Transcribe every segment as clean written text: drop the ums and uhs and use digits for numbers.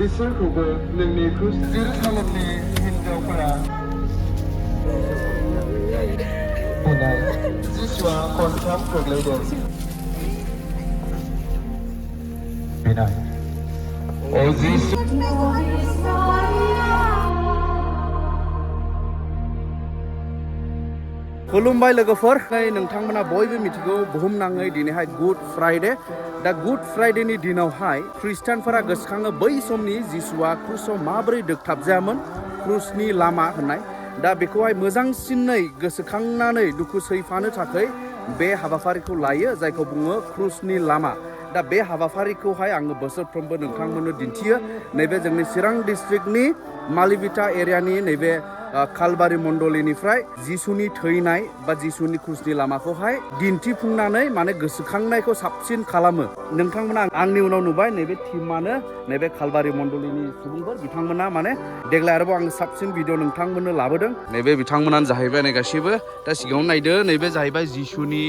बिसोरखौबो नोंनि जेरुसालेमनि हिनजावफोरा बुनाय जिसुआ खनथाम गोग्लैदों बिनाय अ जिसु खुलुमबाय लोगोफोर नोंथांमोना बयबो मिथिगौ बुहुमनाङै दिनैहाय गुड फ्राइडे दा गुड फ्राइडेनि दिनावहाय खृष्टानफोरा गोसोखाङो बै समनि जिसुआ क्रुसाव माबोरै दोगथाबजायामोन क्रुसनि लामा होननाय दा बेखौहाय मोजांसिनै गोसोखांनानै दुखु सैफानो थाखाय बे हाबाफारिखौ लायो जायखौ बुङो क्रुसनि लामा दा बे हाबाफारिखौहाय आङो बोसोरफ्रोमबो नोंथांमोननो दिन्थियो नैबे जोंनि चिरां डिस्ट्रिक्टनि मालिबिटा एरियानि नैबे कालबारि मण्डलिनिफ्राय जिसुनि थैनाय बा जिसुनि क्रुसनि लामाखौहाय दिन्थिफुंनानै माने गोसोखांनायखौ साबसिन खालामो नोंथांमोना आंनि उनाव नुबाय नैबे टिमानो नैबे कालबारि मण्डलिनि सुबुंफोर बिथांमोना माने देग्लाय आरोबाव आं साबसिन भिडिअ नोंथांमोननो लाबोदों नैबे बिथांमोनानो जाहैबाय नै गासैबो दा सिगाङाव नायदो नैबे जाहैबाय जिसुनि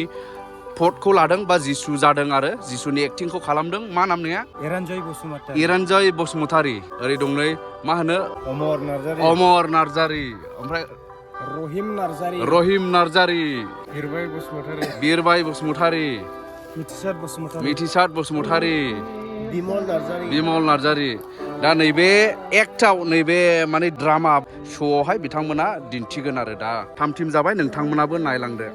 फटखौ लादों बा जिसु जादों आरो जिसुनि एक्टिंखौ खालामदों मा नाम नोंया इरानजय बसुमतारी ओरै दं नै मा होनो अमर नार्जारी ओमफ्राय रहिम नार्जारी बिरबाय बसुमतारी मिथिसार बसुमतारी बिमल नार्जारी दा नैबे एक्टआव नैबे माने ड्रामा श'आवहाय बिथांमोना दिन्थिगोन आरो दा थाम थिम जाबाय नोंथांमोनाबो नायलांदो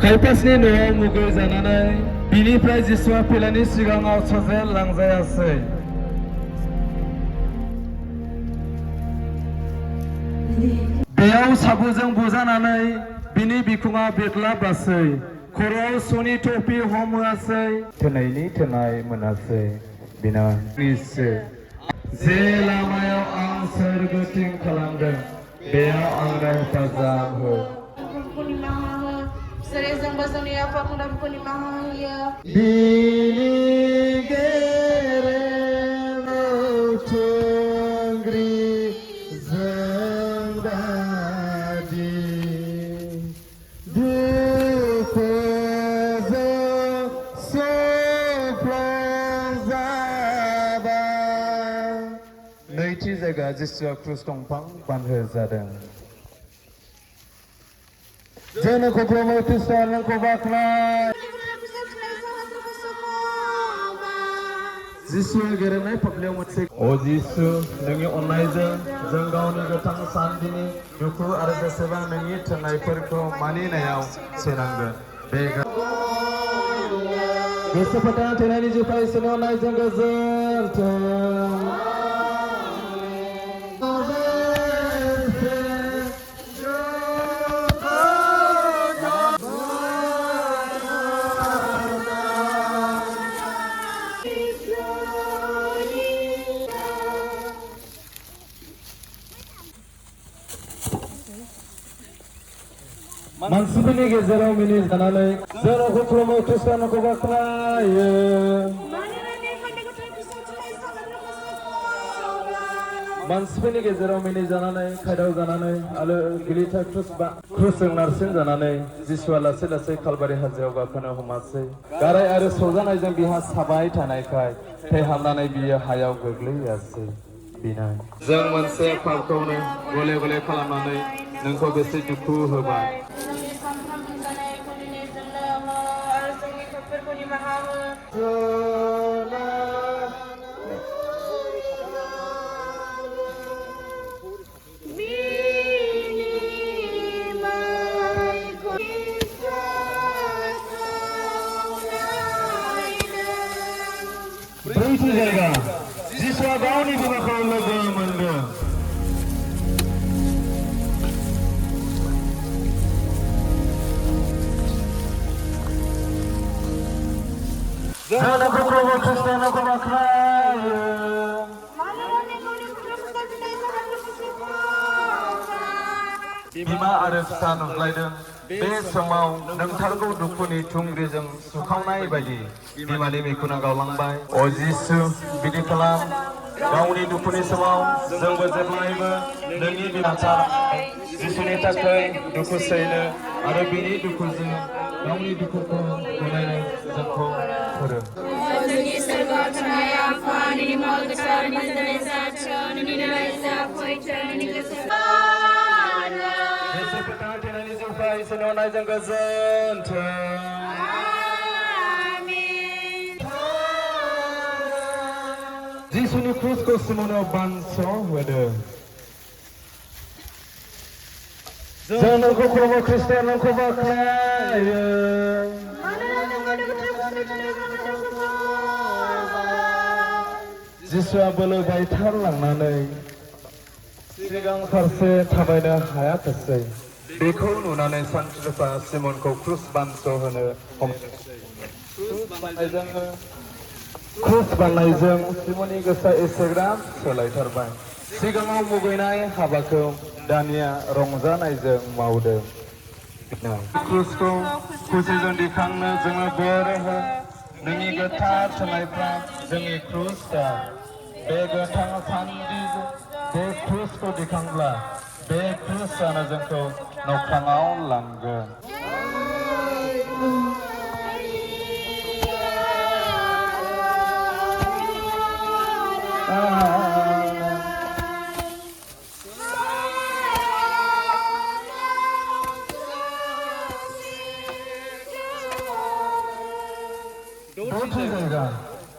खायफासनि न'आव मुगै जानानै बिनिफ्राय जिसुआ फैनायनि सिगाङाव सजे लांजायासै बेयाव साबुजों बुजानानै बिनि बिखुङा बेरलाबासै खर'आव सनि टपि हमहोआसै थोनायनि थोनाय मोनासै बिनानिसो जे लामायाव आं सोरगोथिं खालामदों बेयाव आंनो हेफाजाब हो Serezang basang ni apa aku dah bukan ni mahal ya. Bini gereno tunggri zembadi dupezo soplozaba नैथि जायगा जिसुआ क्रुस दंफां बानहोजादों जोंनो खुलुमो खृष्टान नोंखौ बाख्नाय जिसुआ गेरेनाय फाफ्लियाव मोनसे अ जिसु नोंनि अननायजों जों गावनि गोथां सानदिनि दुखु आरो बेसेबां नोंनि थोननायफोरखौ मानिनायाव सोनांगोन बे गोसो फोथायना थैनायनि जिउखौ इसोरनि अननायजों गोजोनथों मानसिफोरनि गेजेराव मिनिजानानै जों खुलुमो खृष्टानखौ बाख्नायो मानसिफोरनि गेजेराव मिनिजानानै खायदाव जानानै आरो गिलिथार क्रुसजों नारसिन जानानै जिसुआ लासै लासै कालबारि हाजोआव गाखोनो हमासै गाराय आरो सौजानायजों बिहा साबाय थानायखाय थैहाबनानै बियो हायाव गोग्लैयासै बिनाय जों मोनसे पापखौनो गले गले खालामनानै नोंखौ बेसे दुखु होबाय ब्रैथि जायगा जिसुआ गावनि बिमाखौ लोगो मोनदों जोंनो खुलुमो खृष्टानखौ बाख्नायो बिमा आरो फिसा नुज्लायदों बे समाव नोंथारगौ दुखुनि थुंग्रिजों सुखावनाय बायदि बिमानि बिखुना गावलांबाय अ जिसु बिदि खालाम गावनि दुखुनि समाव जोंबो जेब्लायबो नोंनि बिनाथार जिसुनि थाखाय दुखु सैनो आरो बिनि दुखुजों गावनि दुखुखौ गनायनो जोंखौ फोरों Jisu foथांना थैनायनि जिउफ्रा इसोरनि अननायजों गोजोनथों जिसुनि क्रुसखौ सिमोनाव बानस'होदों जों नोंखौ खुलुमो ख्रिस्टियान नोंखौ बाख्नायो जिसुआ बोलो बायथारलांनानै सिगां फारसे थाबायनो हायाखिसै बेखौ नुनानै सानथ्रिफ्रा सिमोनखौ क्रुस बानस'होनो क्रुस बाननायजों सिमोननि गोसोआ एसेग्राब सोलायथारबाय सिगाङाव मुगैनाय हाबाखौ दानिया रंजानायजों मावदों क्रुसखौ खुसिजों दिखांनो जोङो बोर हो नोंनि गोथार थुनायफ्रा जोंनि क्रुसआ बे गोथां सानदिजों बे क्रुसखौ दिखांब्ला बे क्रुसआनो जोंखौ नख्राङाव लांगोन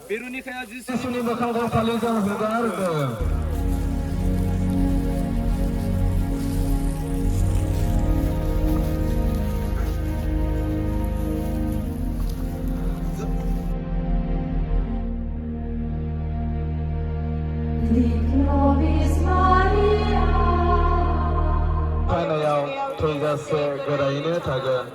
बेरुनिखाया जिसुनि मोखांखौ फालिजों हुगारदों फैनायाव थैजासे गोरायैनो थागोन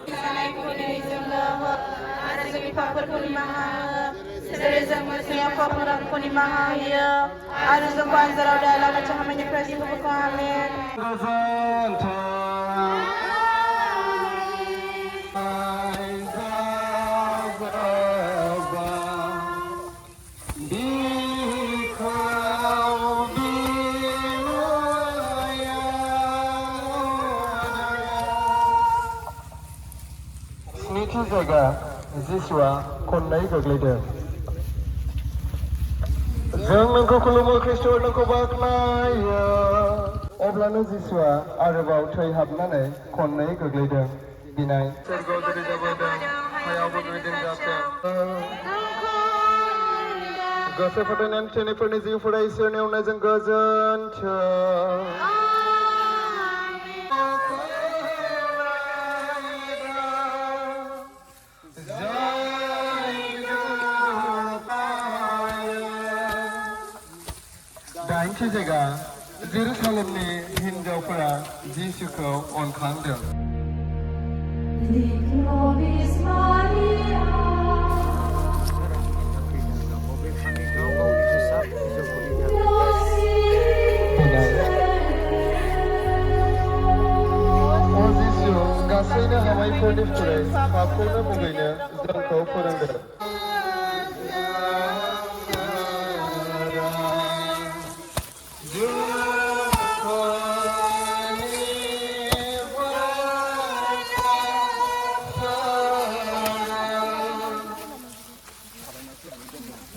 स्निथि जायगा जिसुआ खननै गोग्लैदों जों नोंखौ खुलुमो ख्रिस्ट नोंखौ बाख्नायो अब्लानो जिसुआ आरोबाव थै हाबनानै खननै गोग्लैदों बिनाय सोरगोआव जेरै जाबोदों हायावबो बेबायदिनो जाथों गोसो फोथायनानै थैनायफोरनि जिउफोरा इसोरनि अननायजों गोजोनथों दाइनथि जायगा जेरुसालेमनि हिनजावफोरा जिसुखौ अनखांदों जिसु गासैनो हामायफोरनिफ्राय पापखौनो मुगैनो जोंखौ फोरोंदों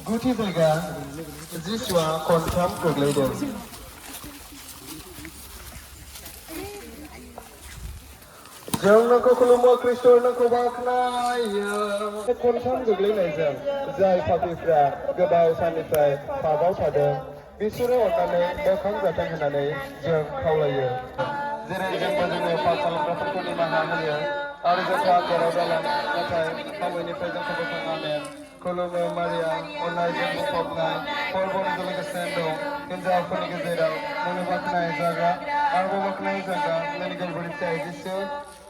गुथि जायगा जिसुआ खनथाम गोग्लैदों जों नोंखौ खुलुमो ख्रिस्ट नोंखौ बाख्नायो खनथाम गोग्लैनायजों जाय पापीफ्रा गोबाव साननिफ्राय पापआव थादों बिसोरो अननानै मोखां जाथों होननानै जों खावलायो जेरै जोंबो जोङो पाप खालामग्राफोरखौ निमाहा होयो आरो जोंखौ आगदाराव दालां नाथाय हामैनिफ्राय जोंखौ बोखां आमेन खुलुमो मारिया अननायजों बुंफबनाय पर्बनि लोगोसे दं हिन्जावफोरनि गेजेराव नोंनि बाख्नाय जागा आरोबाव बाख्नाय जागा नोंनि गोरबोनि फिसाय जिसु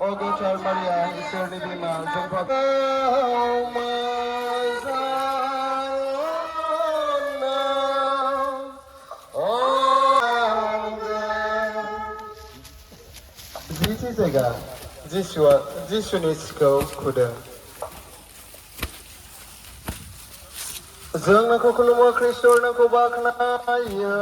अ गोथार मारिया इसोरनि बिमा जोंखौ जिथि जायगा जिसुनि सिखौ खुदों जों नोंखौ खुलुमो ख्रिस्ट नोंखौ बाख्नायो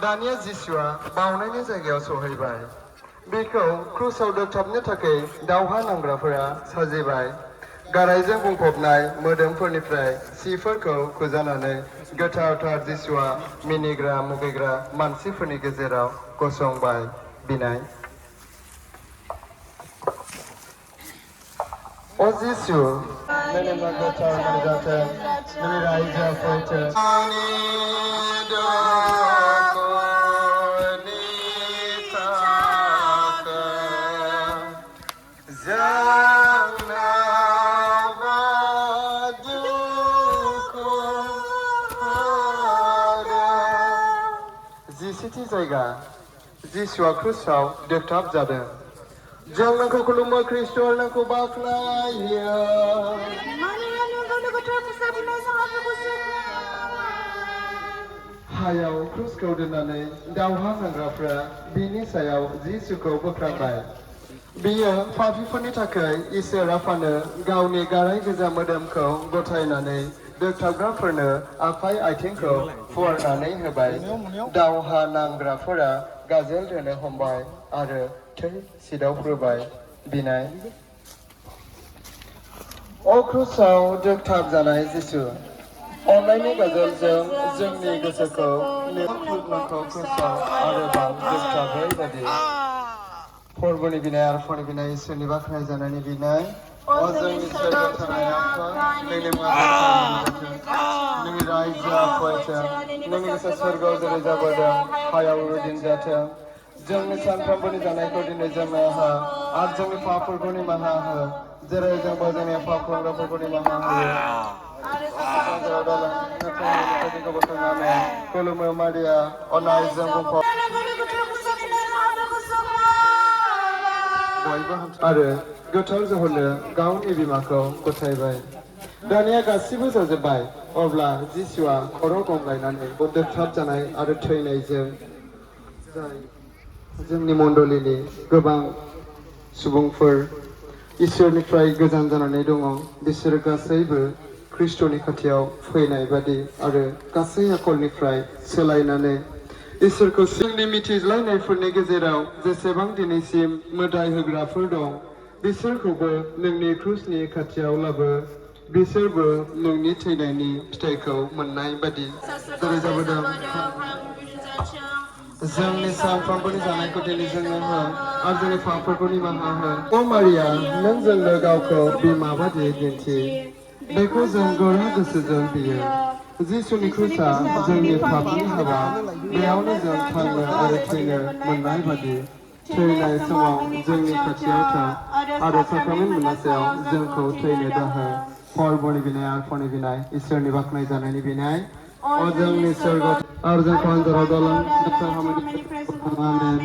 दानिया जिसुआ बावनायनि जायगायाव सहैबाय बेखौ क्रुसाव दोगथाबनो थाखाय दावहा नांग्राफोरा साजिबाय गारायजों बुंफबनाय मोदोमफोरनिफ्राय सिफोरखौ खुजानानै गोथारथार जिसुआ मिनिग्रा मुगैग्रा मानसिफोरनि गेजेराव गसंबाय बिनाय अ जिसु नोंनि मुङा गोथार मोनजाथों नोंनि रायजोआ फैथों जिसेथि जायगा जिसुआ क्रुसाव दोगथाब जादों जों नोंखौ खुलुमो ख्रिस्ट नोंखौ बाख्नायो हायाव क्रुसखौ दोननानै दावहा नांग्राफ्रा बिनि सायाव जिसुखौ बोख्रांबाय बियो पापिफोरनि थाखाय इसोर आफानो गावनि गाराय गोजा मोदोमखौ गथायनानै दोगथाबग्राफोरनो आखाइ आथिंखौ फुवारनानै होबाय दावहा नांग्राफोरा गाजोल दोनो हमबाय आरो थै सिदावफ्रोबाय बिनाय अ क्रुसाव दोगथाब जानाय जिसु अननायनि गाजोलजों जोंनि गोसोखौ नोंखौ क्रुसाव आरोबाव दोगथाबै बादि फोरबोनि बिनाय आरो फरनि बिनाय इसोरनि बाख्नाय जानायनि बिनाय अ जोंनि सोरगोआव थानाय आफा नोंनि मुङा नोंनि रायजोआ फैथों नोंनि गोसो सोरगोआव जेरै जाबोदों हायाव दिन जाथों जोंनि सानफ्रोमबोनि जानायखौ दिनै जोंनो हो आरो जोंनि पापफोरखौ निमाहा हो जेरै जोंबो जोंनि पाप खालामग्राफोरखौ निमाहा होयो खुलुमो मारिया अननायजों बुंफब आरो गोथार जहरनो गावनि बिमाखौ गथायबाय दानिया गासिबो जाजोब्बाय अब्ला जिसुआ खर' गंग्लायनानै दोगथाब जानाय आरो थैनायजों जोंनि मण्डलीनि गोबां सुबुंफोर इसोरनिफ्राय गोजान जानानै दङ बिसोर गासैबो ख्रिस्ट'नि खाथियाव फैनाय बादि आरो गासै आखलनिफ्राय सोलायनानै इसोरखौ जोंनि मिथिज्लायनायफोरनि गेजेराव जेसेबां दिनैसिम मोदाय होग्राफोर दं बिसोरखौबो नोंनि क्रुसनि खाथियाव लाबो बिसोरबो नोंनि थैनायनि फिथाइखौ मोननाय बादि जेरै जाबोदों जोंनि सानफ्रोमबोनि जानायखौ दिनै जोंनो हो आरो जोंनि पापफोरखौ निमाहा हो अ मारिया नों जोंनो गावखौ बिमा बादि दिन्थि बेखौ जों गोरा गोसोजों बियो जिसुनि क्रुसआ जोंनि पापनि हाबा बेयावनो जों थांनो आरो थैनो मोननाय बादि थैनाय समाव जोंनि खाथियाव था आरो साक्रामेन्ट मोननायाव जोंखौ थैनो दाहो फोरबोनि बिनाय आरो फरनि बिनाय इसोरनि बाख्नाय जानायनि बिनाय अ जोंनि सोरगोआव आरो जोंखौ आनजादाव दालां गोथार हामलायनाय आमेन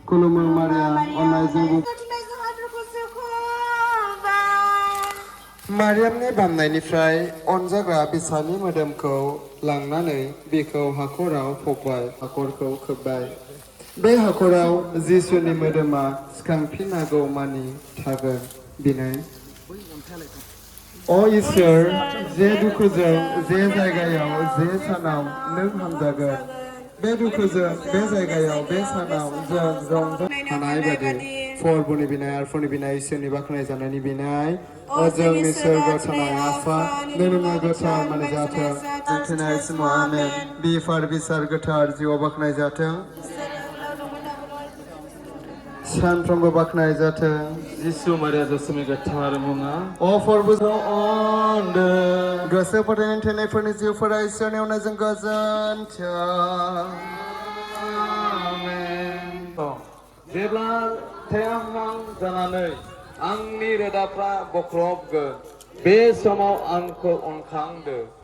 खुलुमो मारिया अननायजों मारियामनि बामनायनिफ्राय अनजाग्रा बिसानि मोदोमखौ लांनानै बेखौ हाखराव फबबाय हाखरखौ खोबबाय बे हाखराव जिसुनि मोदोमा सिखांफिननांगौ मानि थागोन बिनाय अ इसोर जे दुखुजों जे जायगायाव जे सानाव नों हामजागोन बे दुखुजों बे जायगायाव बे सानाव जों रंजा हानाय बादि फोरबोनि बिनाय आरो फरनि बिनाय इसोरनि बाख्नाय जानायनि बिनाय अ जोंनि सोरगोआव थानाय आफा नोंनि मुङा गोथार माने जाथों जों थैनाय समाव आमेन बिफार बिसार गोथार जिउआव बाख्नाय जाथों सानफ्रोमबो बाख्नाय जाथों जिसु मारिया जसुनि गोथार मुङा अ फोरबोजों अनदो गोसो फोथायनाय थैनायफोरनि जिउफोरा इसोरनि अननायजों गोजोनथों जेब्ला थैहां जानानै आंनि रोदाफ्रा बख्रबगोन बे समाव आंखौ अनखांदो